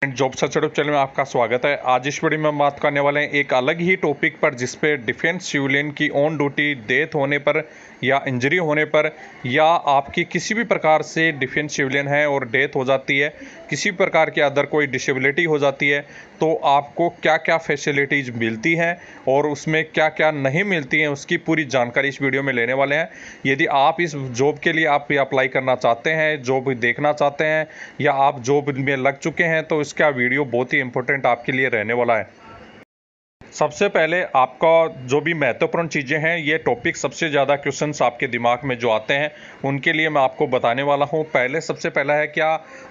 Job search YouTube channel में आपका स्वागत है। आज इस वीडियो में हम बात करने वाले हैं एक अलग ही टॉपिक पर, जिस पे डिफेंस सिविलियन की ऑन ड्यूटी डेथ होने पर या इंजरी होने पर, या आपकी किसी भी प्रकार से डिफेंस सिविलियन है और डेथ हो जाती है, किसी प्रकार की अदर कोई डिसेबिलिटी हो जाती है, तो आपको क्या क्या फैसिलिटीज़ मिलती हैं और उसमें क्या क्या नहीं मिलती हैं, उसकी पूरी जानकारी इस वीडियो में लेने वाले हैं। यदि आप इस जॉब के लिए आप अप्लाई करना चाहते हैं, जॉब देखना चाहते हैं, या आप जॉब में लग चुके हैं, तो इसका वीडियो बहुत ही इंपॉर्टेंट आपके लिए रहने वाला है। सबसे पहले आपका जो भी महत्वपूर्ण चीज़ें हैं, ये टॉपिक सबसे ज़्यादा क्वेश्चंस आपके दिमाग में जो आते हैं उनके लिए मैं आपको बताने वाला हूँ। सबसे पहला है, क्या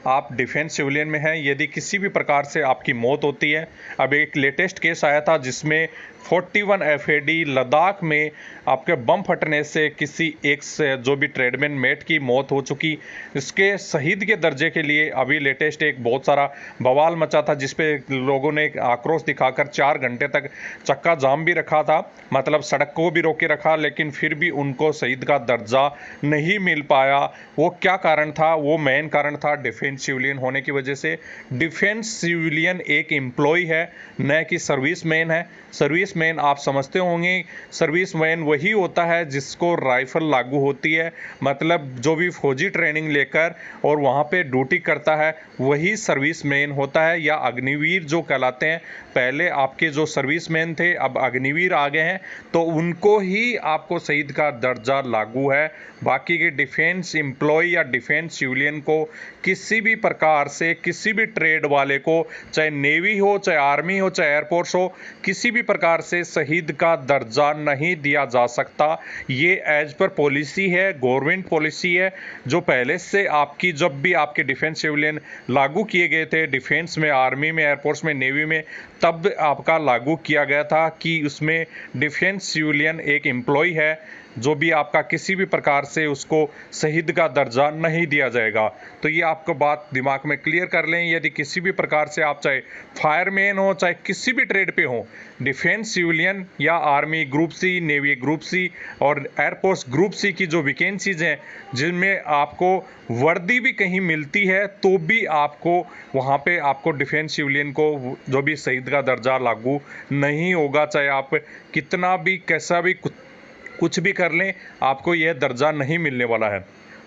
आप डिफेंस सिविलियन में हैं? यदि किसी भी प्रकार से आपकी मौत होती है, अब एक लेटेस्ट केस आया था जिसमें 41 FAD लद्दाख में आपके बम फटने से किसी एक से जो भी ट्रेडमैन मेट की मौत हो चुकी। इसके शहीद के दर्जे के लिए अभी लेटेस्ट एक बहुत सारा बवाल मचा था, जिसपे लोगों ने आक्रोश दिखाकर 4 घंटे तक चक्का जाम भी रखा था, मतलब सड़क को भी रोके रखा, लेकिन फिर भी उनको शहीद का दर्जा नहीं मिल पाया। वो क्या कारण था? वो मेन कारण था डिफेंस सिविलियन होने की वजह से। डिफेंस सिविलियन एक एम्प्लॉय है, न कि सर्विसमैन है। सर्विसमैन आप समझते होंगे, सर्विसमैन वही होता है जिसको राइफल लागू होती है, मतलब जो भी फौजी ट्रेनिंग लेकर और वहाँ पे ड्यूटी करता है वही सर्विसमैन होता है, या अग्निवीर जो कहलाते हैं। पहले आपके जो सर्विसमैन थे अब अग्निवीर आ गए हैं, तो उनको ही आपको शहीद का दर्जा लागू है। बाकी के डिफेंस एम्प्लॉय या डिफेंस सिविलियन को किसी भी प्रकार से, किसी भी ट्रेड वाले को, चाहे नेवी हो, चाहे आर्मी हो, चाहे एयरफोर्स हो, किसी भी प्रकार से शहीद का दर्जा नहीं दिया जा सकता। ये एज पर पॉलिसी है, गवर्नमेंट पॉलिसी है, जो पहले से आपकी जब भी आपके डिफेंस सिविलियन लागू किए गए थे डिफेंस में, आर्मी में, एयरफोर्स में, नेवी में, तब आपका लागू किया गया था कि उसमें डिफेंस सिविलियन एक एम्प्लॉय है, जो भी आपका किसी भी प्रकार से उसको शहीद का दर्जा नहीं दिया जाएगा। तो ये आपको बात दिमाग में क्लियर कर लें। यदि किसी भी प्रकार से आप चाहे फायरमैन हो, चाहे किसी भी ट्रेड पे हो, डिफेंस सिविलियन या army group C, navy group C और एयरफोर्स ग्रुप सी की जो वैकेंसीज हैं, जिनमें आपको वर्दी भी कहीं मिलती है, तो भी आपको वहाँ पे आपको डिफेंस सिविलियन को जो भी शहीद का दर्जा लागू नहीं होगा। चाहे आप कितना भी कैसा भी कुछ भी कर लें, आपको यह दर्जा नहीं मिलने वाला है।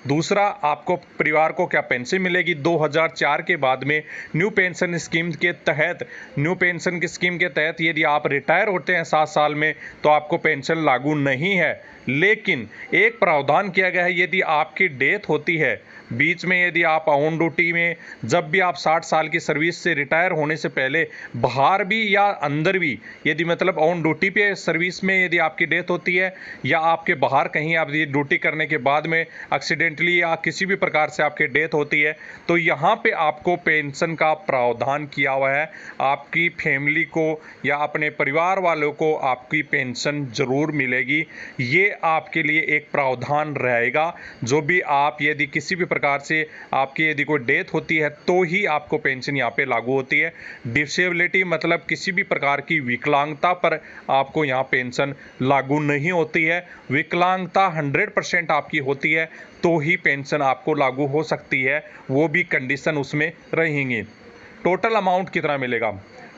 दूसरा, आपको परिवार को क्या पेंशन मिलेगी? 2004 के बाद में न्यू पेंशन स्कीम के तहत, न्यू पेंशन की स्कीम के तहत यदि आप रिटायर होते हैं 7 साल में, तो आपको पेंशन लागू नहीं है। लेकिन एक प्रावधान किया गया है, यदि आपकी डेथ होती है बीच में, यदि आप ऑन ड्यूटी में, जब भी आप 60 साल की सर्विस से रिटायर होने से पहले बाहर भी या अंदर भी, यदि मतलब ऑन ड्यूटी पे सर्विस में यदि आपकी डेथ होती है, या आपके बाहर कहीं आप ये ड्यूटी करने के बाद में एक्सीडेंटली या किसी भी प्रकार से आपकी डेथ होती है, तो यहाँ पे आपको पेंशन का प्रावधान किया हुआ है। आपकी फैमिली को या अपने परिवार वालों को आपकी पेंशन जरूर मिलेगी। ये आपके लिए एक प्रावधान रहेगा। जो भी आप यदि किसी भी प्रकार से आपकी यदि कोई डेथ होती है, तो ही आपको पेंशन यहाँ पे लागू होती है। डिसेबिलिटी मतलब किसी भी प्रकार की विकलांगता पर आपको यहाँ पेंशन लागू नहीं होती है। विकलांगता 100% आपकी होती है तो ही पेंशन आपको लागू हो सकती है, वो भी कंडीशन उसमें रहेंगी। टोटल अमाउंट कितना मिलेगा?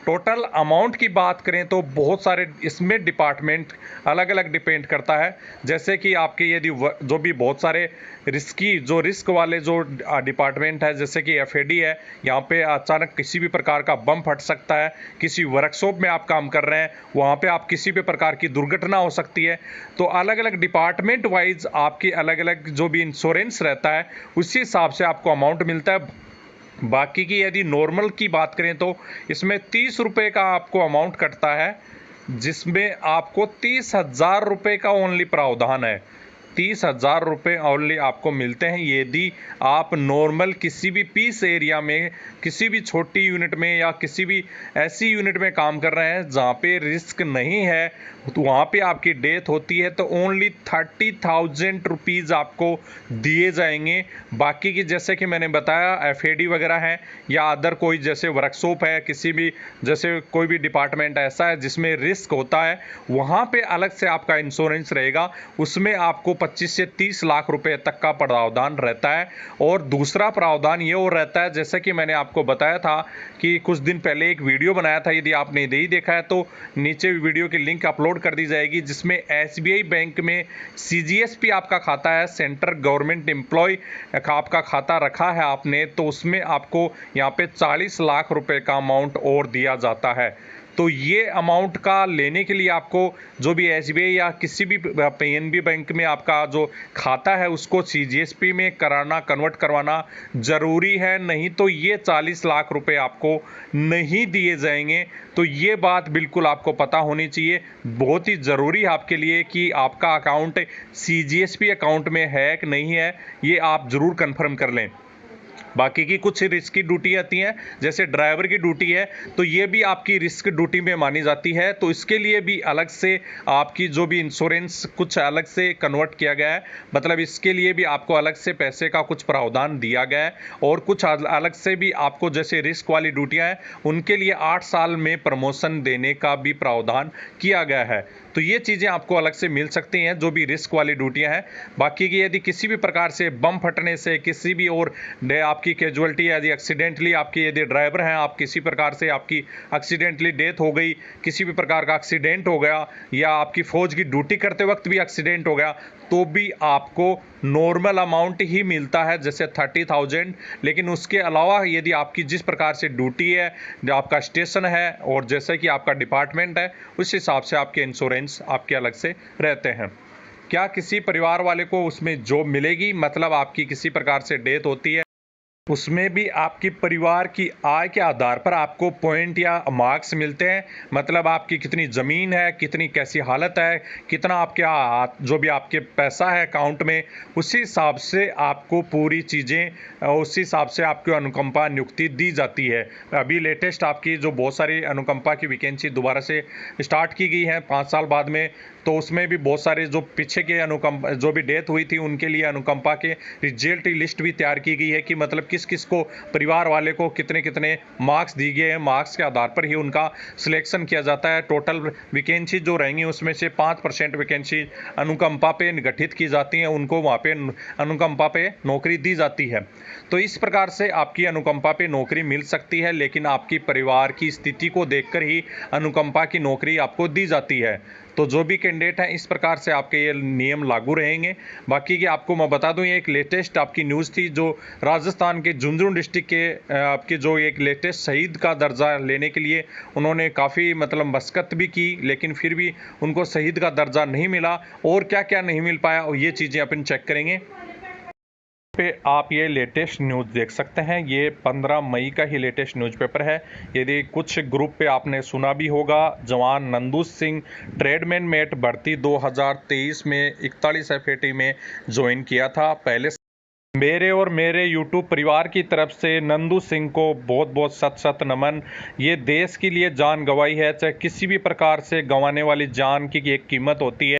टोटल अमाउंट की बात करें तो बहुत सारे इसमें डिपार्टमेंट अलग अलग डिपेंड करता है। जैसे कि आपके यदि जो भी बहुत सारे रिस्क वाले जो डिपार्टमेंट है, जैसे कि FAD है, यहाँ पे अचानक किसी भी प्रकार का बम फट सकता है। किसी वर्कशॉप में आप काम कर रहे हैं, वहाँ पे आप किसी भी प्रकार की दुर्घटना हो सकती है। तो अलग अलग डिपार्टमेंट वाइज आपकी अलग अलग जो भी इंश्योरेंस रहता है, उसी हिसाब से आपको अमाउंट मिलता है। बाकी की यदि नॉर्मल की बात करें तो इसमें 30 रुपये का आपको अमाउंट कटता है, जिसमें आपको 30,000 रुपये का ओनली प्रावधान है। 30,000 रुपये ओनली आपको मिलते हैं यदि आप नॉर्मल किसी भी पीस एरिया में, किसी भी छोटी यूनिट में या किसी भी ऐसी यूनिट में काम कर रहे हैं जहाँ पे रिस्क नहीं है, तो वहाँ पे आपकी डेथ होती है, तो ओनली 30,000 रुपीज़ आपको दिए जाएंगे। बाकी की जैसे कि मैंने बताया FAD वगैरह है, या अदर कोई जैसे वर्कशॉप है, किसी भी जैसे कोई भी डिपार्टमेंट ऐसा है जिसमें रिस्क होता है, वहाँ पे अलग से आपका इंश्योरेंस रहेगा। उसमें आपको 25 से 30 लाख रुपए तक का प्रावधान रहता है। और दूसरा प्रावधान ये और रहता है, जैसा कि मैंने आपको बताया था कि कुछ दिन पहले एक वीडियो बनाया था, यदि आपने नहीं देखा है तो नीचे वीडियो की लिंक अपलोड कर दी जाएगी, जिसमें एसबीआई बैंक में सीजीएसपी आपका खाता है, सेंट्रल गवर्नमेंट एम्प्लॉय का आपका खाता रखा है आपने, तो उसमें आपको यहाँ पे 40 लाख रुपए का अमाउंट और दिया जाता है। तो ये अमाउंट का लेने के लिए आपको जो भी एसबीआई या किसी भी पीएनबी बैंक में आपका जो खाता है उसको सीजीएसपी में कराना, कन्वर्ट करवाना ज़रूरी है, नहीं तो ये 40 लाख रुपए आपको नहीं दिए जाएंगे। तो ये बात बिल्कुल आपको पता होनी चाहिए, बहुत ही ज़रूरी है आपके लिए कि आपका अकाउंट सीजीएसपी अकाउंट में है कि नहीं है, ये आप ज़रूर कन्फर्म कर लें। बाकी की कुछ रिस्क की ड्यूटी आती हैं, जैसे ड्राइवर की ड्यूटी है, तो ये भी आपकी रिस्क ड्यूटी में मानी जाती है। तो इसके लिए भी अलग से आपकी जो भी इंश्योरेंस कुछ अलग से कन्वर्ट किया गया है, मतलब इसके लिए भी आपको अलग से पैसे का कुछ प्रावधान दिया गया है। और कुछ अलग से भी आपको जैसे रिस्क वाली ड्यूटियाँ हैं उनके लिए 8 साल में प्रमोशन देने का भी प्रावधान किया गया है। तो ये चीज़ें आपको अलग से मिल सकती हैं जो भी रिस्क वाली ड्यूटियाँ हैं। बाकी की यदि किसी भी प्रकार से बम फटने से, किसी भी और आपकी कैजुअलिटी यदि एक्सीडेंटली आपकी यदि ड्राइवर हैं, आप किसी प्रकार से आपकी एक्सीडेंटली डेथ हो गई, किसी भी प्रकार का एक्सीडेंट हो गया, या आपकी फौज की ड्यूटी करते वक्त भी एक्सीडेंट हो गया, तो भी आपको नॉर्मल अमाउंट ही मिलता है, जैसे 30,000। लेकिन उसके अलावा यदि आपकी जिस प्रकार से ड्यूटी है, जो आपका स्टेशन है और जैसे कि आपका डिपार्टमेंट है, उस हिसाब से आपके इंश्योरेंस आपके अलग से रहते हैं। क्या किसी परिवार वाले को उसमें जॉब मिलेगी, मतलब आपकी किसी प्रकार से डेथ होती है, उसमें भी आपकी परिवार की आय के आधार पर आपको पॉइंट या मार्क्स मिलते हैं। मतलब आपकी कितनी ज़मीन है, कितनी कैसी हालत है, कितना आपके जो भी आपके पैसा है अकाउंट में, उसी हिसाब से आपको पूरी चीज़ें उसी हिसाब से आपको अनुकंपा नियुक्ति दी जाती है। अभी लेटेस्ट आपकी जो बहुत सारी अनुकंपा की वैकेंसी दोबारा से स्टार्ट की गई है 5 साल बाद में, तो उसमें भी बहुत सारे जो पीछे के अनुकंपा जो भी डेथ हुई थी उनके लिए अनुकंपा के रिजल्ट की लिस्ट भी तैयार की गई है कि मतलब किस किस को परिवार वाले को कितने कितने मार्क्स दिए गए हैं, मार्क्स के आधार पर ही उनका सिलेक्शन किया जाता है। टोटल वैकेंसी जो रहेंगी उसमें से 5% वैकेंसी अनुकंपा पे गठित की जाती हैं, उनको वहाँ पे अनुकंपा पे नौकरी दी जाती है। तो इस प्रकार से आपकी अनुकंपा पे नौकरी मिल सकती है, लेकिन आपकी परिवार की स्थिति को देखकर ही अनुकंपा की नौकरी आपको दी जाती है। तो जो भी कैंडिडेट हैं इस प्रकार से आपके ये नियम लागू रहेंगे। बाकी की आपको मैं बता दूं, ये एक लेटेस्ट आपकी न्यूज़ थी जो राजस्थान के झुंझुनू डिस्ट्रिक्ट के आपके जो एक लेटेस्ट शहीद का दर्जा लेने के लिए उन्होंने काफ़ी मतलब मशक्कत भी की, लेकिन फिर भी उनको शहीद का दर्जा नहीं मिला। और क्या क्या नहीं मिल पाया, और ये चीज़ें अपन चेक करेंगे। पे आप ये लेटेस्ट न्यूज़ देख सकते हैं, ये 15 मई का ही लेटेस्ट न्यूज़पेपर है। यदि कुछ ग्रुप पे आपने सुना भी होगा, जवान नंदू सिंह ट्रेडमैन मेट भर्ती 2023 में 41 एफएटी में ज्वाइन किया था। पहले मेरे और मेरे यूट्यूब परिवार की तरफ से नंदू सिंह को बहुत बहुत सत सत नमन। ये देश के लिए जान गंवाई है, चाहे किसी भी प्रकार से गंवाने वाली जान की एक कीमत होती है।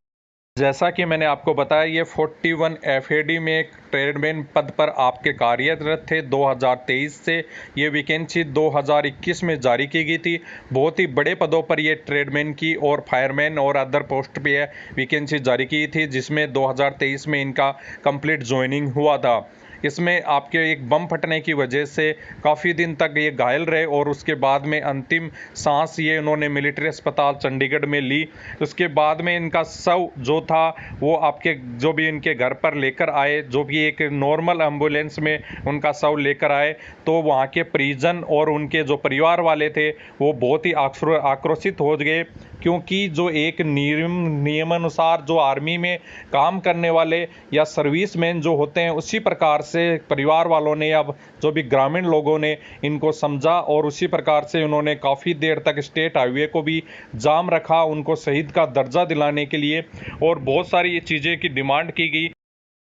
जैसा कि मैंने आपको बताया, ये 41 एफएडी में ट्रेडमैन पद पर आपके कार्यरत थे 2023 से। ये वैकेंसी 2021 में जारी की गई थी। बहुत ही बड़े पदों पर ये ट्रेडमैन की और फायरमैन और अदर पोस्ट पे वैकेंसी जारी की थी, जिसमें 2023 में इनका कंप्लीट ज्वाइनिंग हुआ था। इसमें आपके एक बम फटने की वजह से काफ़ी दिन तक ये घायल रहे और उसके बाद में अंतिम सांस ये उन्होंने मिलिट्री अस्पताल चंडीगढ़ में ली। उसके बाद में इनका शव जो था वो आपके जो भी इनके घर पर लेकर आए, जो भी एक नॉर्मल एम्बुलेंस में उनका शव लेकर आए, तो वहाँ के परिजन और उनके जो परिवार वाले थे वो बहुत ही आक्रोशित हो गए, क्योंकि जो एक नियमानुसार जो आर्मी में काम करने वाले या सर्विसमैन जो होते हैं, उसी प्रकार से परिवार वालों ने अब जो भी ग्रामीण लोगों ने इनको समझा और उसी प्रकार से उन्होंने काफ़ी देर तक स्टेट हाईवे को भी जाम रखा उनको शहीद का दर्जा दिलाने के लिए, और बहुत सारी ये चीज़ें की डिमांड की गई।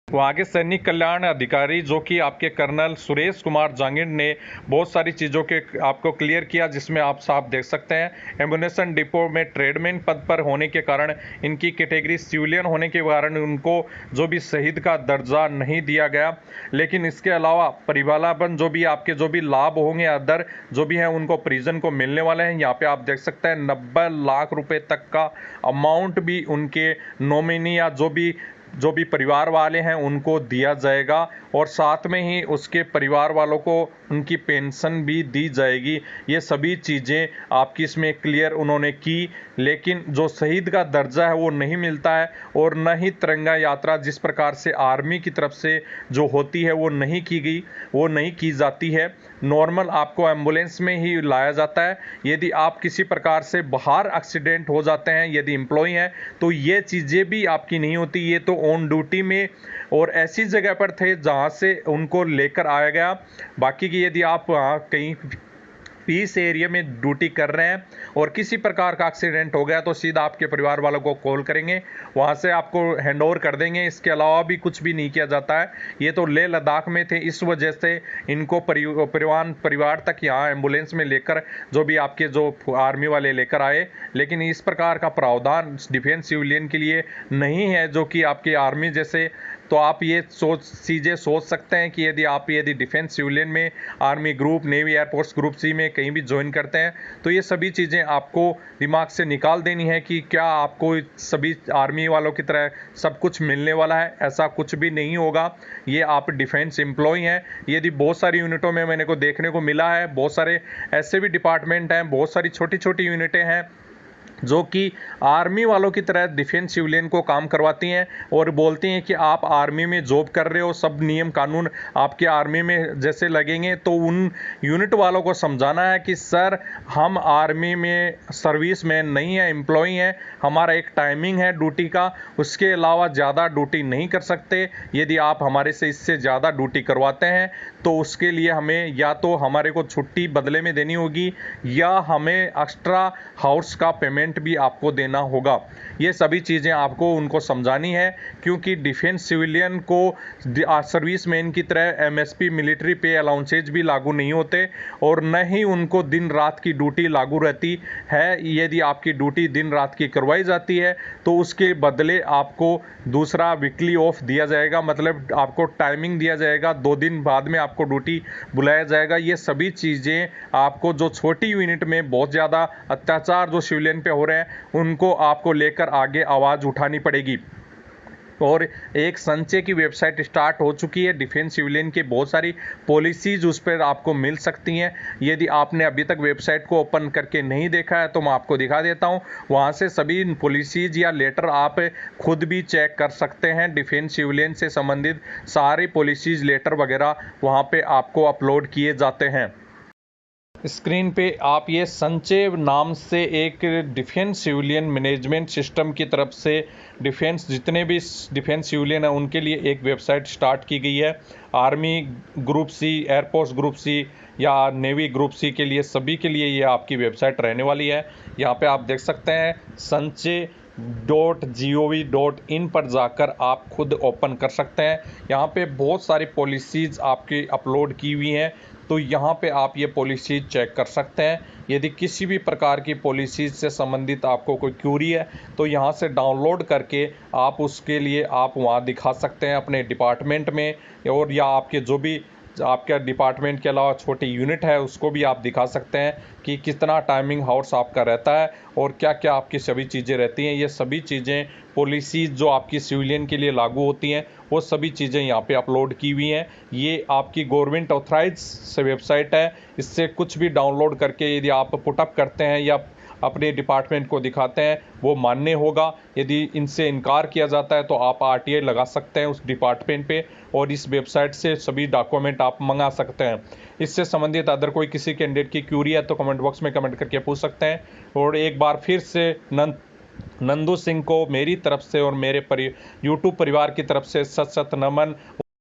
वहाँ के सैनिक कल्याण अधिकारी जो कि आपके कर्नल सुरेश कुमार जांगिड़ ने बहुत सारी चीज़ों के आपको क्लियर किया, जिसमें आप साफ देख सकते हैं एम्युनिशन डिपो में ट्रेडमैन पद पर होने के कारण इनकी कैटेगरी सिविलियन होने के कारण उनको जो भी शहीद का दर्जा नहीं दिया गया। लेकिन इसके अलावा परिवालापन जो भी आपके जो भी लाभ होंगे अदर जो भी हैं उनको प्रिजन को मिलने वाले हैं। यहाँ पे आप देख सकते हैं 90 लाख रुपए तक का अमाउंट भी उनके नॉमिनी या जो भी जो भी परिवार वाले हैं उनको दिया जाएगा और साथ में ही उसके परिवार वालों को उनकी पेंशन भी दी जाएगी। ये सभी चीज़ें आपकी इसमें क्लियर उन्होंने की, लेकिन जो शहीद का दर्जा है वो नहीं मिलता है और न ही तिरंगा यात्रा जिस प्रकार से आर्मी की तरफ से जो होती है वो नहीं की गई, वो नहीं की जाती है। नॉर्मल आपको एम्बुलेंस में ही लाया जाता है। यदि आप किसी प्रकार से बाहर एक्सीडेंट हो जाते हैं, यदि एम्प्लॉय हैं, तो ये चीज़ें भी आपकी नहीं होती। ये तो ऑन ड्यूटी में और ऐसी जगह पर थे जहाँ से उनको लेकर आया गया। बाकी की यदि आप कहीं पीस एरिया में ड्यूटी कर रहे हैं और किसी प्रकार का एक्सीडेंट हो गया तो सीधा आपके परिवार वालों को कॉल करेंगे, वहाँ से आपको हैंड ओवर कर देंगे। इसके अलावा भी कुछ भी नहीं किया जाता है। ये तो लेह लद्दाख में थे, इस वजह से इनको परिवार तक यहाँ एम्बुलेंस में लेकर जो भी आपके जो आर्मी वाले लेकर आए, लेकिन इस प्रकार का प्रावधान डिफेंस सिविलियन के लिए नहीं है जो कि आपके आर्मी जैसे। तो आप ये चीज़ें सोच सकते हैं कि यदि डिफेंस सिविलियन में army group, navy, air force group C में कहीं भी ज्वाइन करते हैं तो ये सभी चीज़ें आपको दिमाग से निकाल देनी है कि क्या आपको सभी आर्मी वालों की तरह सब कुछ मिलने वाला है। ऐसा कुछ भी नहीं होगा। ये आप डिफेंस एम्प्लॉय हैं। यदि बहुत सारी यूनिटों में मैंने को देखने को मिला है, बहुत सारे ऐसे भी डिपार्टमेंट हैं, बहुत सारी छोटी छोटी यूनिटें हैं जो कि आर्मी वालों की तरह डिफेंस सिविलियन को काम करवाती हैं और बोलती हैं कि आप आर्मी में जॉब कर रहे हो, सब नियम कानून आपके आर्मी में जैसे लगेंगे। तो उन यूनिट वालों को समझाना है कि सर हम आर्मी में सर्विस मैन नहीं है, एम्प्लॉय हैं, हमारा एक टाइमिंग है ड्यूटी का, उसके अलावा ज़्यादा ड्यूटी नहीं कर सकते। यदि आप हमारे से इससे ज़्यादा ड्यूटी करवाते हैं तो उसके लिए हमें या तो हमारे को छुट्टी बदले में देनी होगी या हमें एक्स्ट्रा हाउस का पेमेंट भी आपको देना होगा। ये सभी चीज़ें आपको उनको समझानी है, क्योंकि डिफेंस सिविलियन को सर्विसमैन की तरह एमएसपी मिलिट्री पे अलाउंसेज भी लागू नहीं होते और न ही उनको दिन रात की ड्यूटी लागू रहती है। यदि आपकी ड्यूटी दिन रात की करवाई जाती है तो उसके बदले आपको दूसरा वीकली ऑफ दिया जाएगा, मतलब आपको टाइमिंग दिया जाएगा, 2 दिन बाद में आपको ड्यूटी बुलाया जाएगा। ये सभी चीज़ें आपको जो छोटी यूनिट में बहुत ज़्यादा अत्याचार जो सिविलियन पे हो रहे हैं उनको आपको लेकर आगे आवाज़ उठानी पड़ेगी। और एक संचय की वेबसाइट स्टार्ट हो चुकी है। डिफेंस सिविलियन की बहुत सारी पॉलिसीज़ उस पर आपको मिल सकती हैं। यदि आपने अभी तक वेबसाइट को ओपन करके नहीं देखा है तो मैं आपको दिखा देता हूं। वहां से सभी पॉलिसीज़ या लेटर आप खुद भी चेक कर सकते हैं। डिफेंस सिविलियन से संबंधित सारी पॉलिसीज़, लेटर वगैरह वहां पे आपको अपलोड किए जाते हैं। स्क्रीन पे आप ये संचय नाम से एक डिफेंस सिविलियन मैनेजमेंट सिस्टम की तरफ से डिफेंस जितने भी डिफेंस सिविलियन हैं उनके लिए एक वेबसाइट स्टार्ट की गई है। Army group C, air force group C या नेवी ग्रुप सी के लिए, सभी के लिए ये आपकी वेबसाइट रहने वाली है। यहाँ पे आप देख सकते हैं sanjay.gov.in पर जाकर आप खुद ओपन कर सकते हैं। यहाँ पे बहुत सारी पॉलिसीज़ आपकी अपलोड की हुई हैं, तो यहाँ पे आप ये पॉलिसी चेक कर सकते हैं। यदि किसी भी प्रकार की पॉलिसीज़ से संबंधित आपको कोई क्यूरी है तो यहाँ से डाउनलोड करके आप उसके लिए आप वहाँ दिखा सकते हैं अपने डिपार्टमेंट में, और या आपके जो भी आपके डिपार्टमेंट के अलावा छोटी यूनिट है उसको भी आप दिखा सकते हैं कि कितना टाइमिंग हाउस आपका रहता है और क्या क्या आपकी सभी चीज़ें रहती हैं। ये सभी चीज़ें पॉलिसीज़ जो आपकी सिविलियन के लिए लागू होती हैं वो सभी चीज़ें यहाँ पे अपलोड की हुई हैं। ये आपकी गवर्नमेंट ऑथराइज से वेबसाइट है। इससे कुछ भी डाउनलोड करके यदि आप पुटअप करते हैं या अपने डिपार्टमेंट को दिखाते हैं वो मान्य होगा। यदि इनसे इनकार किया जाता है तो आप आरटीआई लगा सकते हैं उस डिपार्टमेंट पे और इस वेबसाइट से सभी डॉक्यूमेंट आप मंगा सकते हैं। इससे संबंधित अदर कोई किसी कैंडिडेट की क्यूरी है तो कमेंट बॉक्स में कमेंट करके पूछ सकते हैं। और एक बार फिर से नंदू सिंह को मेरी तरफ से और मेरे यूट्यूब परिवार की तरफ से सत सत नमन।